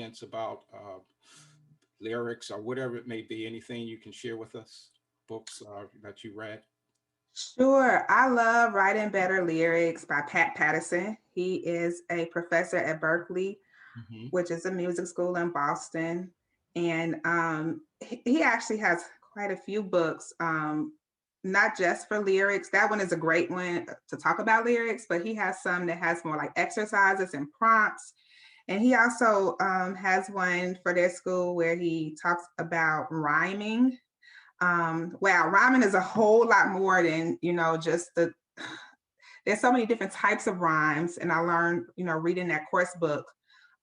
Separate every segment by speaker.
Speaker 1: audience about lyrics or whatever it may be? Anything you can share with us? Books that you read?
Speaker 2: Sure. I love Writing Better Lyrics by Pat Patterson. He is a professor at Berkeley,
Speaker 1: Hmm.
Speaker 2: which is a music school in Boston. And he actually has quite a few books, not just for lyrics. That one is a great one to talk about lyrics, but he has some that has more like exercises and prompts. And he also has one for their school where he talks about rhyming. Wow, rhyming is a whole lot more than, just there's so many different types of rhymes. And I learned, reading that course book,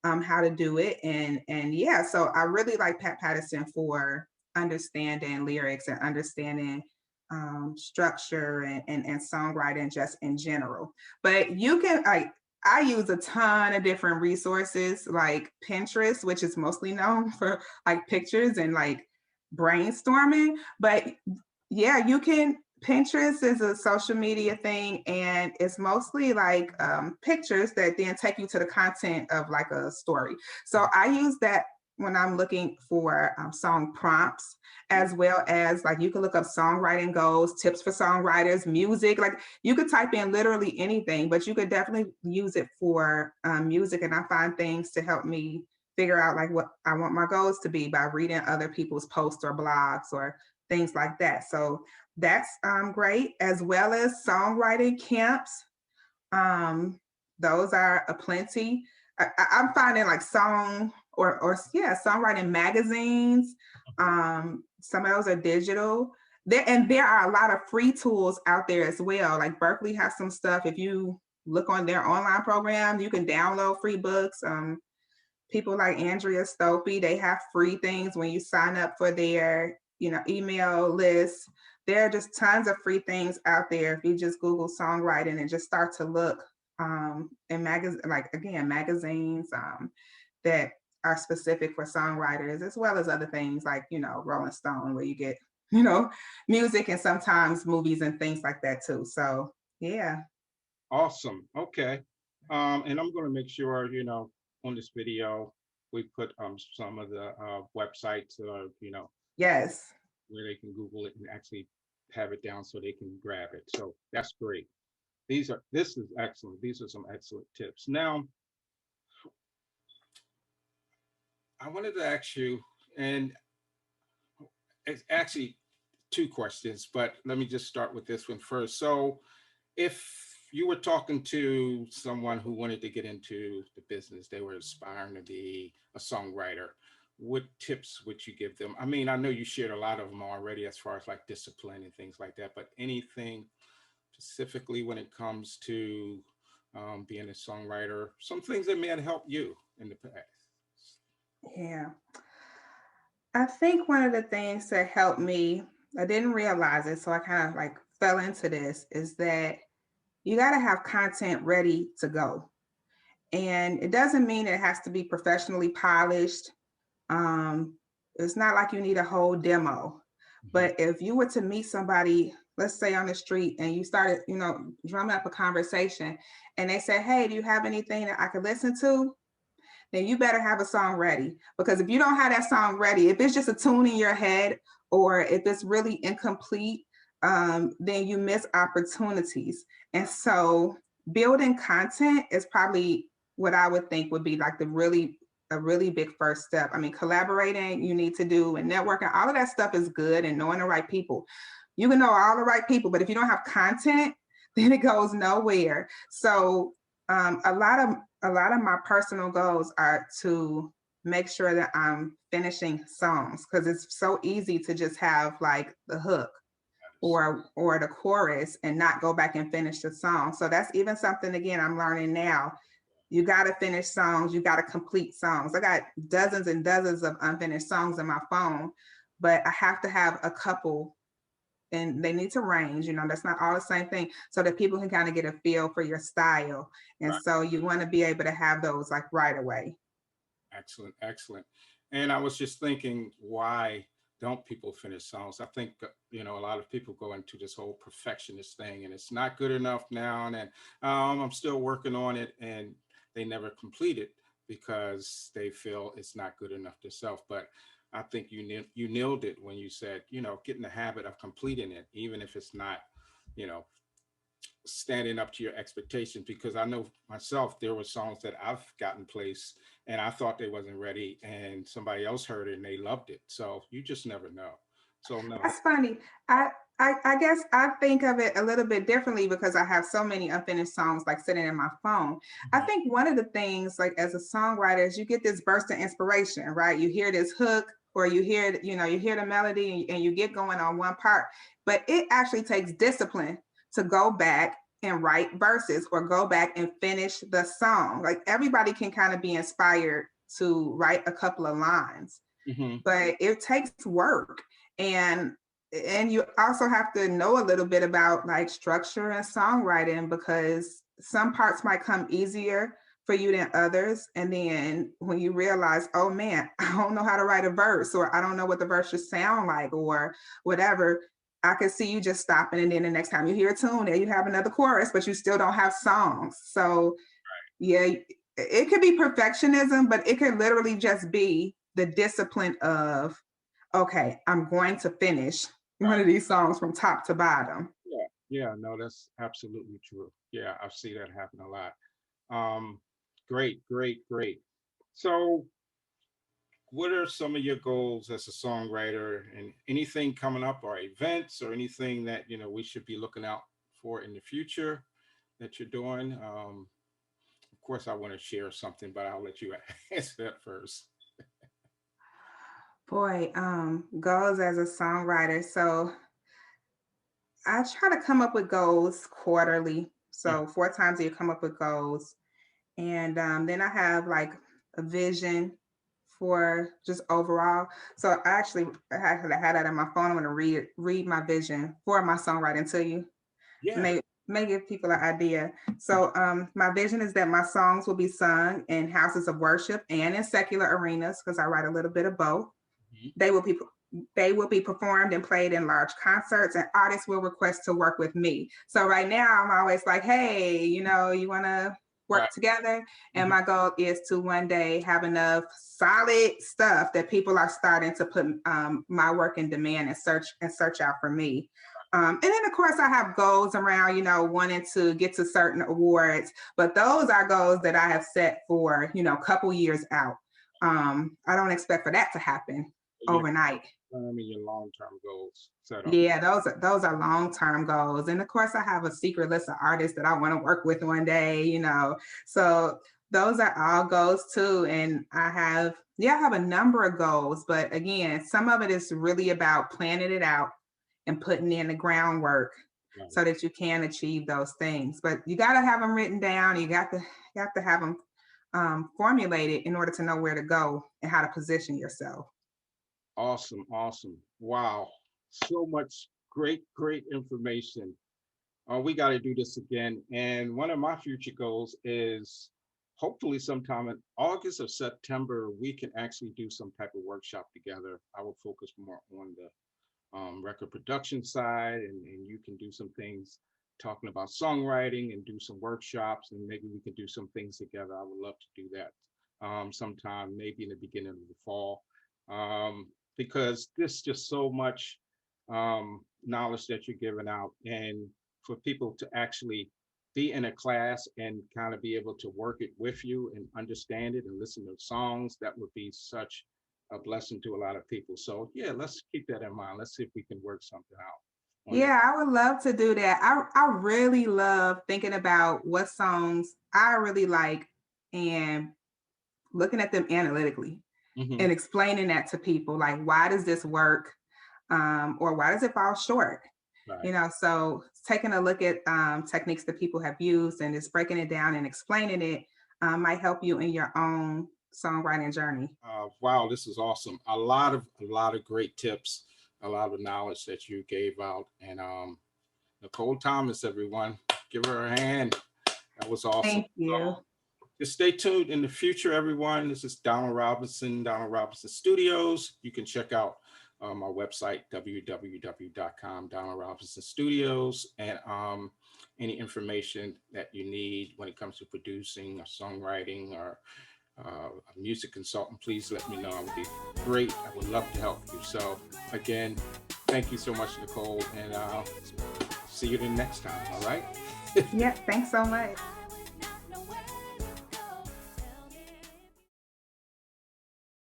Speaker 2: how to do it. And yeah, so I really like Pat Patterson for understanding lyrics and understanding structure and songwriting just in general. But you can like I use a ton of different resources like Pinterest, which is mostly known for like pictures and like brainstorming. But yeah, you can. Pinterest is a social media thing, and it's mostly like pictures that then take you to the content of like a story. So I use that when I'm looking for song prompts, as well as like you can look up songwriting goals, tips for songwriters, music. Like you could type in literally anything, but you could definitely use it for music. And I find things to help me figure out like what I want my goals to be by reading other people's posts or blogs or things like that. So that's great, as well as songwriting camps. Um, those are a plenty. I'm finding like or yeah, songwriting magazines. Some of those are digital. There are a lot of free tools out there as well. Like Berkeley has some stuff. If you look on their online program, you can download free books. People like Andrea Stopey, they have free things when you sign up for their, email list. There are just tons of free things out there. If you just Google songwriting and just start to look in magazines that are specific for songwriters, as well as other things like, Rolling Stone, where you get, you know, music and sometimes movies and things like that too. So yeah.
Speaker 1: Awesome. Okay. And I'm going to make sure, on this video, we put some of the websites,
Speaker 2: Yes.
Speaker 1: where they can Google it and actually have it down so they can grab it. So that's great. This is excellent. These are some excellent tips. Now, I wanted to ask you, and it's actually two questions, but let me just start with this one first. So, if you were talking to someone who wanted to get into the business, they were aspiring to be a songwriter, what tips would you give them? I mean, I know you shared a lot of them already as far as like discipline and things like that, but anything specifically when it comes to being a songwriter, some things that may have helped you in the past?
Speaker 2: Yeah. I think one of the things that helped me, I didn't realize it, so I kind of like fell into this, is that you got to have content ready to go. And it doesn't mean it has to be professionally polished. Um, it's not like you need a whole demo.
Speaker 1: Mhm.
Speaker 2: But if you were to meet somebody, let's say on the street, and you started, drumming up a conversation, and they said, "Hey, do you have anything that I could listen to?" Then you better have a song ready. Because if you don't have that song ready, if it's just a tune in your head or if it's really incomplete, then you miss opportunities. And so building content is probably what I would think would be like a really big first step. I mean, collaborating you need to do and networking, all of that stuff is good, and knowing the right people. You can know all the right people, but if you don't have content, then it goes nowhere. So a lot of my personal goals are to make sure that I'm finishing songs, because it's so easy to just have like the hook or the chorus and not go back and finish the song. So that's even something again I'm learning now. You got to finish songs, you got to complete songs. I got dozens and dozens of unfinished songs in my phone, but I have to have a couple, and they need to range, that's not all the same thing, so that people can kind of get a feel for your style. And
Speaker 1: Right.
Speaker 2: so you want to be able to have those like right away.
Speaker 1: Excellent, excellent. And I was just thinking, why don't people finish songs? I think a lot of people go into this whole perfectionist thing, and it's not good enough now, and I'm still working on it, and they never complete it. because they feel it's not good enough themselves. But I think you nailed it when you said, get in the habit of completing it, even if it's not, you know, standing up to your expectations. Because I know myself, there were songs that I've gotten placed and I thought they wasn't ready, and somebody else heard it and they loved it. So you just never know. So no.
Speaker 2: That's funny. I, I guess I think of it a little bit differently because I have so many unfinished songs like sitting in my phone. I
Speaker 1: Mhm.
Speaker 2: think one of the things, like as a songwriter, is you get this burst of inspiration, right? You hear this hook or you hear, you hear the melody and you get going on one part, but it actually takes discipline to go back and write verses or go back and finish the song. Like everybody can kind of be inspired to write a couple of lines,
Speaker 1: Mhm.
Speaker 2: but it takes work. And you also have to know a little bit about like structure and songwriting because some parts might come easier for you than others, and then when you realize, oh man, I don't know how to write a verse, or I don't know what the verse should sound like, or whatever, I could see you just stopping, and then the next time you hear a tune there you have another chorus, but you still don't have songs. So yeah, it could be perfectionism, but it could literally just be the discipline of, okay, I'm going to finish one of
Speaker 1: Right.
Speaker 2: these songs from top to bottom.
Speaker 1: Yeah. Yeah. No, that's absolutely true. Yeah, I see that happen a lot. Um, Great, great, great. So, what are some of your goals as a songwriter, and anything coming up, or events, or anything that we should be looking out for in the future that you're doing? Of course, I want to share something, but I'll let you answer that first.
Speaker 2: Boy, goals as a songwriter. So I try to come up with goals quarterly.
Speaker 1: Mhm.
Speaker 2: So 4 times a year, come up with goals. And then I have like a vision for just overall. So I had that on my phone. I'm gonna read my vision for my songwriting to you.
Speaker 1: Yeah.
Speaker 2: May give people an idea. So my vision is that my songs will be sung in houses of worship and in secular arenas because I write a little bit of both.
Speaker 1: Mhm.
Speaker 2: They will be they will be performed and played in large concerts, and artists will request to work with me. So right now I'm always like, hey, you want to
Speaker 1: Right.
Speaker 2: work together? And
Speaker 1: Mhm.
Speaker 2: my goal is to one day have enough solid stuff that people are starting to put my work in demand and search out for me. And then of course I have goals around, wanting to get to certain awards, but those are goals that I have set for, a couple years out. I don't expect for that to happen
Speaker 1: Your
Speaker 2: overnight.
Speaker 1: term and your long-term goals set up.
Speaker 2: Yeah, those are long-term goals. And of course, I have a secret list of artists that I want to work with one day. So those are all goals too. And I have a number of goals, but again, some of it is really about planning it out and putting in the groundwork
Speaker 1: Right.
Speaker 2: so that you can achieve those things. But you got to have them written down. You have to have them formulated in order to know where to go and how to position yourself.
Speaker 1: Awesome, awesome. Wow. So much great, great information. We got to do this again. And one of my future goals is hopefully sometime in August or September, we can actually do some type of workshop together. I will focus more on the record production side, and you can do some things talking about songwriting and do some workshops, and maybe we can do some things together. I would love to do that sometime, maybe in the beginning of the fall, because there's just so much knowledge that you're giving out, and for people to actually be in a class and kind of be able to work it with you and understand it and listen to songs, that would be such a blessing to a lot of people. So yeah, let's keep that in mind. Let's see if we can work something out on that.
Speaker 2: Yeah, I would love to do that. I really love thinking about what songs I really like and looking at them analytically
Speaker 1: Hmm.
Speaker 2: and explaining that to people. Like, why does this work? Or why does it fall short?
Speaker 1: Right.
Speaker 2: So taking a look at techniques that people have used and just breaking it down and explaining it might help you in your own songwriting journey.
Speaker 1: Wow, this is awesome. A lot of great tips, a lot of knowledge that you gave out, and Nicole Thomas, everyone, give her a hand. That was awesome.
Speaker 2: Thank you.
Speaker 1: Just stay tuned in the future, everyone. This is Donald Robinson Studios. You can check out my website, www.com, Donald Robinson Studios, and any information that you need when it comes to producing or songwriting or a music consultant, please let me know. I would be great. I would love to help you. So again, thank you so much, Nicole, and I'll see you the next time. All right.
Speaker 2: Yeah, thanks so much.